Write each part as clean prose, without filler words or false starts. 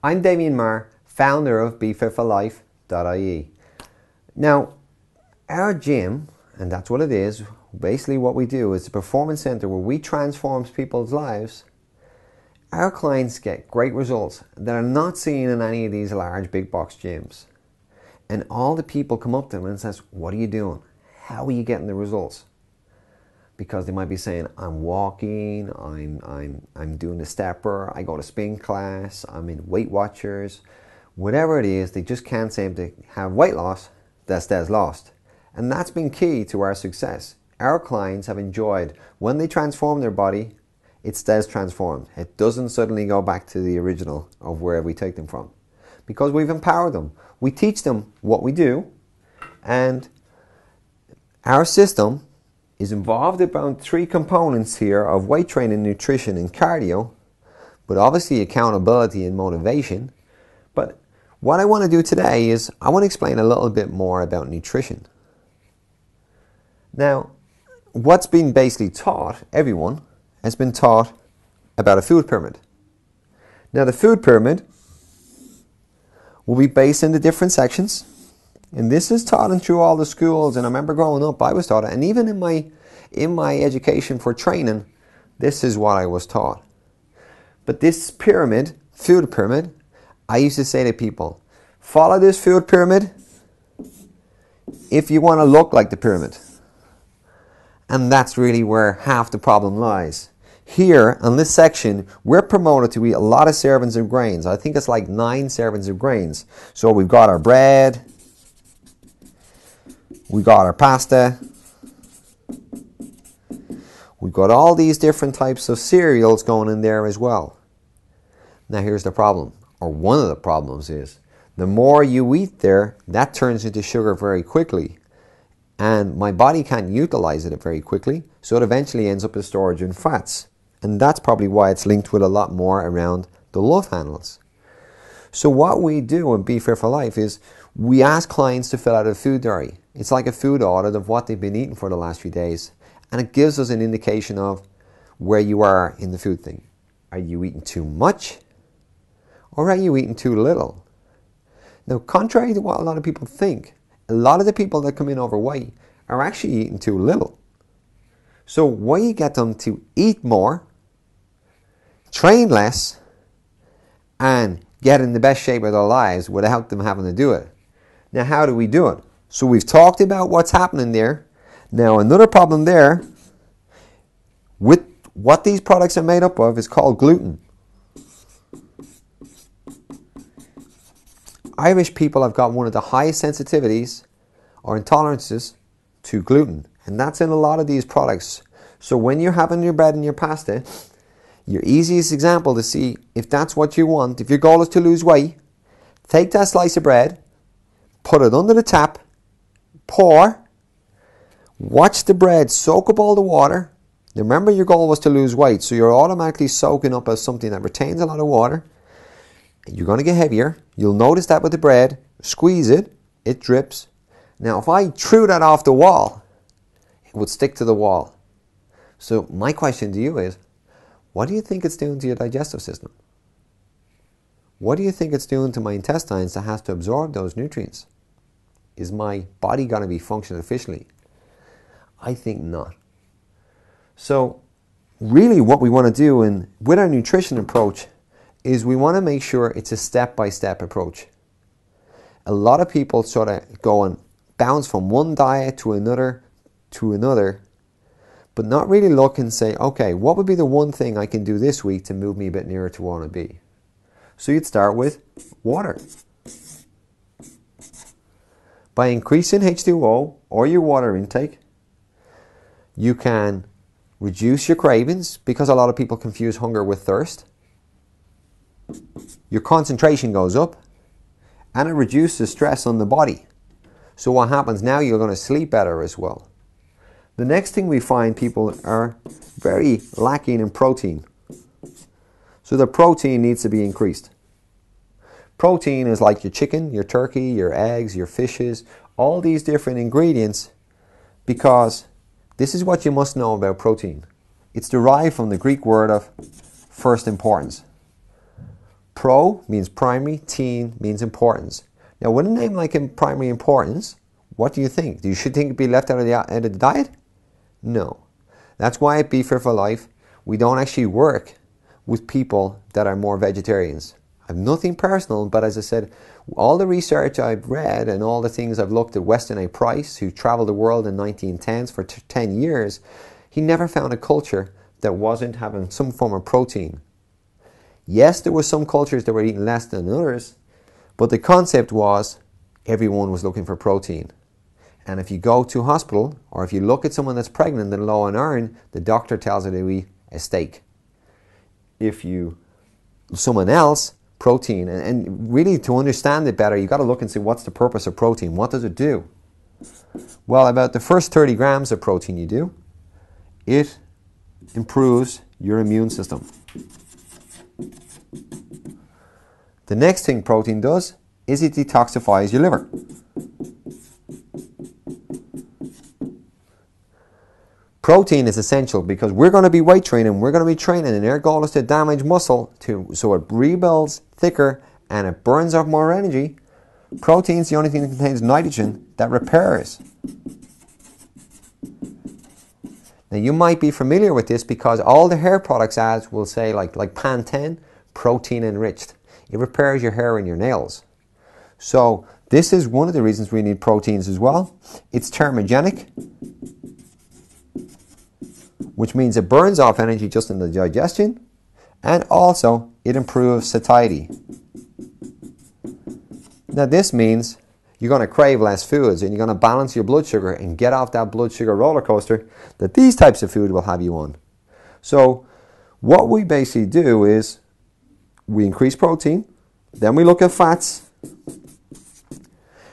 I'm Damien Maher, founder of BeFitForLife.ie. Now, our gym, and that's what it is, basically what we do is a performance center where we transform people's lives. Our clients get great results that are not seen in any of these large big box gyms. And all the people come up to them and says, what are you doing? How are you getting the results? Because they might be saying, I'm walking, I'm doing the stepper, I go to spin class, I'm in Weight Watchers. Whatever it is, they just can't seem to have weight loss that stays lost. And that's been key to our success. Our clients have enjoyed when they transform their body, it stays transformed. It doesn't suddenly go back to the original of where we take them from. Because we've empowered them. We teach them what we do, and our system is involved around three components here of weight training, nutrition, and cardio, but obviously accountability and motivation. But what I want to do today is I want to explain a little bit more about nutrition. Now, what's been basically taught, everyone has been taught about a food pyramid. Now, the food pyramid will be based in the different sections. And this is taught in through all the schools, and I remember growing up, I was taught it. And even in my education for training, this is what I was taught. But this pyramid, food pyramid, I used to say to people, follow this food pyramid if you want to look like the pyramid. And that's really where half the problem lies. Here, in this section, we're promoted to eat a lot of servings of grains. I think it's like 9 servings of grains. So we've got our bread, we got our pasta, we've got all these different types of cereals going in there as well. Now here's the problem, or one of the problems is, the more you eat there, that turns into sugar very quickly. And my body can't utilize it very quickly, so it eventually ends up as storage in fats. And that's probably why it's linked with a lot more around the love handles. So what we do in Be Fit for Life is we ask clients to fill out a food diary. It's like a food audit of what they've been eating for the last few days. And it gives us an indication of where you are in the food thing. Are you eating too much? Or are you eating too little? Now, contrary to what a lot of people think, a lot of the people that come in overweight are actually eating too little. So why you get them to eat more, train less, and get in the best shape of their lives without them having to do it. Now, how do we do it? So we've talked about what's happening there. Now, another problem there with what these products are made up of is called gluten. Irish people have got one of the highest sensitivities or intolerances to gluten, and that's in a lot of these products. So when you're having your bread and your pasta, your easiest example to see if that's what you want, if your goal is to lose weight, take that slice of bread, put it under the tap, pour, watch the bread soak up all the water. Remember, your goal was to lose weight, so you're automatically soaking up as something that retains a lot of water. You're going to get heavier. You'll notice that with the bread. Squeeze it, it drips. Now, if I threw that off the wall, it would stick to the wall. So my question to you is, what do you think it's doing to your digestive system? What do you think it's doing to my intestines that has to absorb those nutrients? Is my body going to be functioning efficiently? I think not. So really what we want to do with our nutrition approach is we want to make sure it's a step-by-step approach. A lot of people sort of go and bounce from one diet to another, but not really look and say, okay, what would be the one thing I can do this week to move me a bit nearer to where I want to be? So you'd start with water. By increasing H2O or your water intake, you can reduce your cravings, because a lot of people confuse hunger with thirst. Your concentration goes up, and it reduces stress on the body. So what happens now, you're going to sleep better as well. The next thing we find, people are very lacking in protein. So the protein needs to be increased. Protein is like your chicken, your turkey, your eggs, your fishes, all these different ingredients, because this is what you must know about protein. It's derived from the Greek word of first importance. Pro means primary, teen means importance. Now, with a name like primary importance, what do you think? Do you should think it'd be left out of the diet? No. That's why at Be Fit for Life, we don't actually work with people that are more vegetarians. I've nothing personal, but as I said, all the research I've read and all the things I've looked at, Weston A. Price, who traveled the world in 1910s for 10 years, he never found a culture that wasn't having some form of protein. Yes, there were some cultures that were eating less than others, but the concept was everyone was looking for protein. And if you go to hospital, or if you look at someone that's pregnant and low in iron, the doctor tells her to eat a steak. If someone else, protein, and really to understand it better, you've got to look and see what's the purpose of protein. What does it do? Well, about the first 30 grams of protein you do, it improves your immune system. The next thing protein does is it detoxifies your liver. Protein is essential because we're going to be weight training, we're going to be training, and our goal is to damage muscle so it rebuilds thicker and it burns off more energy. Protein is the only thing that contains nitrogen that repairs. Now you might be familiar with this because all the hair products ads will say like Pantene, protein enriched. It repairs your hair and your nails. So this is one of the reasons we need proteins as well. It's thermogenic, which means it burns off energy just in the digestion, and also it improves satiety. Now this means you're going to crave less foods and you're going to balance your blood sugar and get off that blood sugar roller coaster that these types of food will have you on. So what we basically do is we increase protein, then we look at fats.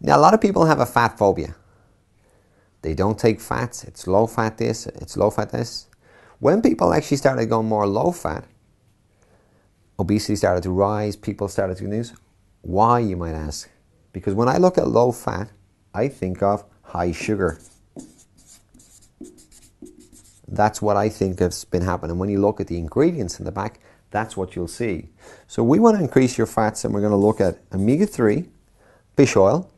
Now a lot of people have a fat phobia. They don't take fats, it's low fat this, it's low fat this. When people actually started going more low fat, obesity started to rise, people started to do this. Why, you might ask? Because when I look at low fat, I think of high sugar. That's what I think has been happening. When you look at the ingredients in the back, that's what you'll see. So we want to increase your fats, and we're going to look at omega-3, fish oil.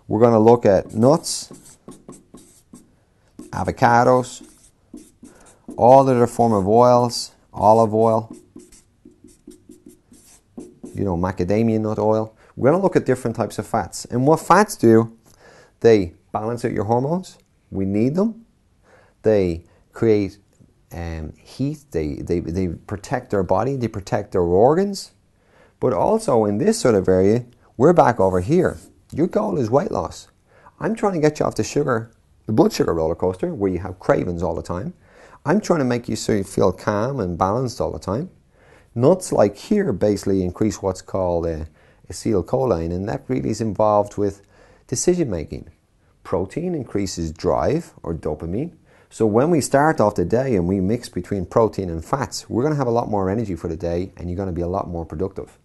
We're going to look at nuts, avocados, all other form of oils, olive oil, macadamia nut oil. We're going to look at different types of fats. And what fats do, they balance out your hormones. We need them. They create heat. They protect our body. They protect our organs. But also in this sort of area, we're back over here. Your goal is weight loss. I'm trying to get you off the blood sugar roller coaster where you have cravings all the time. I'm trying to make you so you feel calm and balanced all the time. Nuts like here basically increase what's called acetylcholine, and that really is involved with decision making. Protein increases drive or dopamine. So when we start off the day and we mix between protein and fats, we're going to have a lot more energy for the day and you're going to be a lot more productive.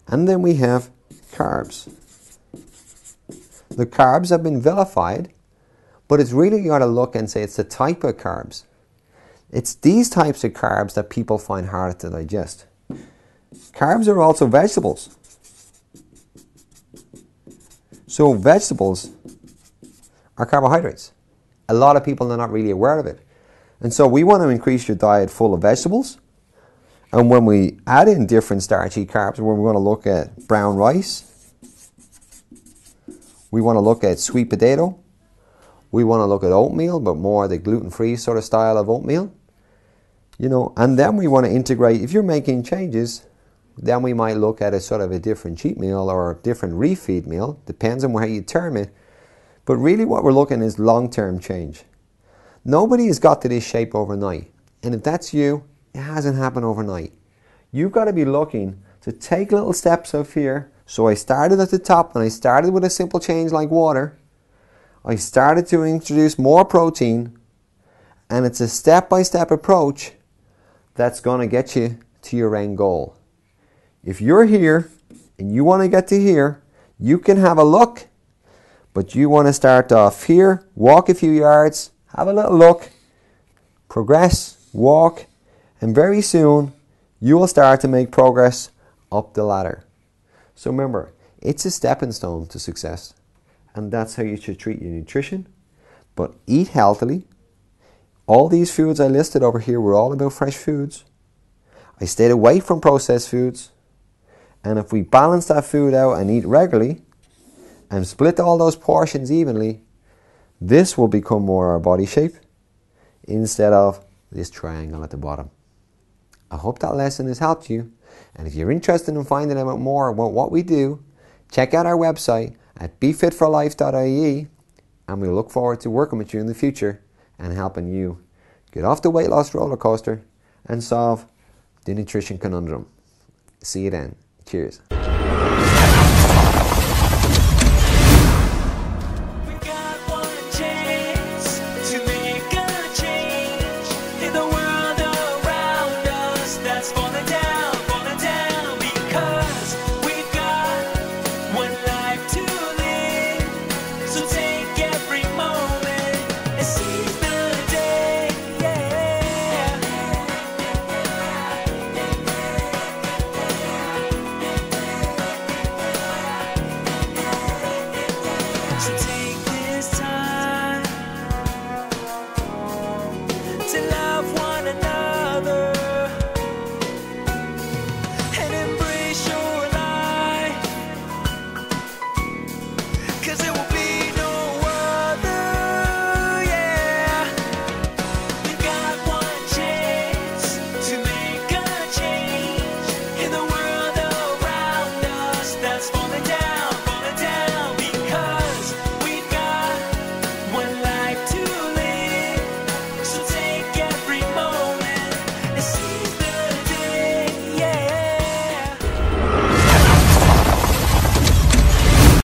And then we have carbs. The carbs have been vilified, but it's really got to look and say it's the type of carbs. It's these types of carbs that people find harder to digest. Carbs are also vegetables. So vegetables are carbohydrates. A lot of people are not really aware of it. And so we want to increase your diet full of vegetables. And when we add in different starchy carbs, we're going to look at brown rice. We want to look at sweet potato. We want to look at oatmeal, but more the gluten-free sort of style of oatmeal. And then we want to integrate, if you're making changes, then we might look at a sort of a different cheat meal or a different refeed meal. Depends on how you term it. But really what we're looking is long-term change. Nobody has got to this shape overnight. And if that's you, it hasn't happened overnight. You've got to be looking to take little steps up here. So I started at the top and I started with a simple change like water. I started to introduce more protein. And it's a step-by-step approach that's going to get you to your end goal. If you're here and you want to get to here, you can have a look. But you want to start off here, walk a few yards, have a little look, progress, walk, and very soon you will start to make progress up the ladder. So remember, it's a stepping stone to success, and that's how you should treat your nutrition. But eat healthily. All these foods I listed over here were all about fresh foods. I stayed away from processed foods. And if we balance that food out and eat regularly and split all those portions evenly, this will become more our body shape instead of this triangle at the bottom. I hope that lesson has helped you. And if you're interested in finding out more about what we do, check out our website at befitforlife.ie, and we look forward to working with you in the future and helping you get off the weight loss roller coaster and solve the nutrition conundrum. See you then. Cheers.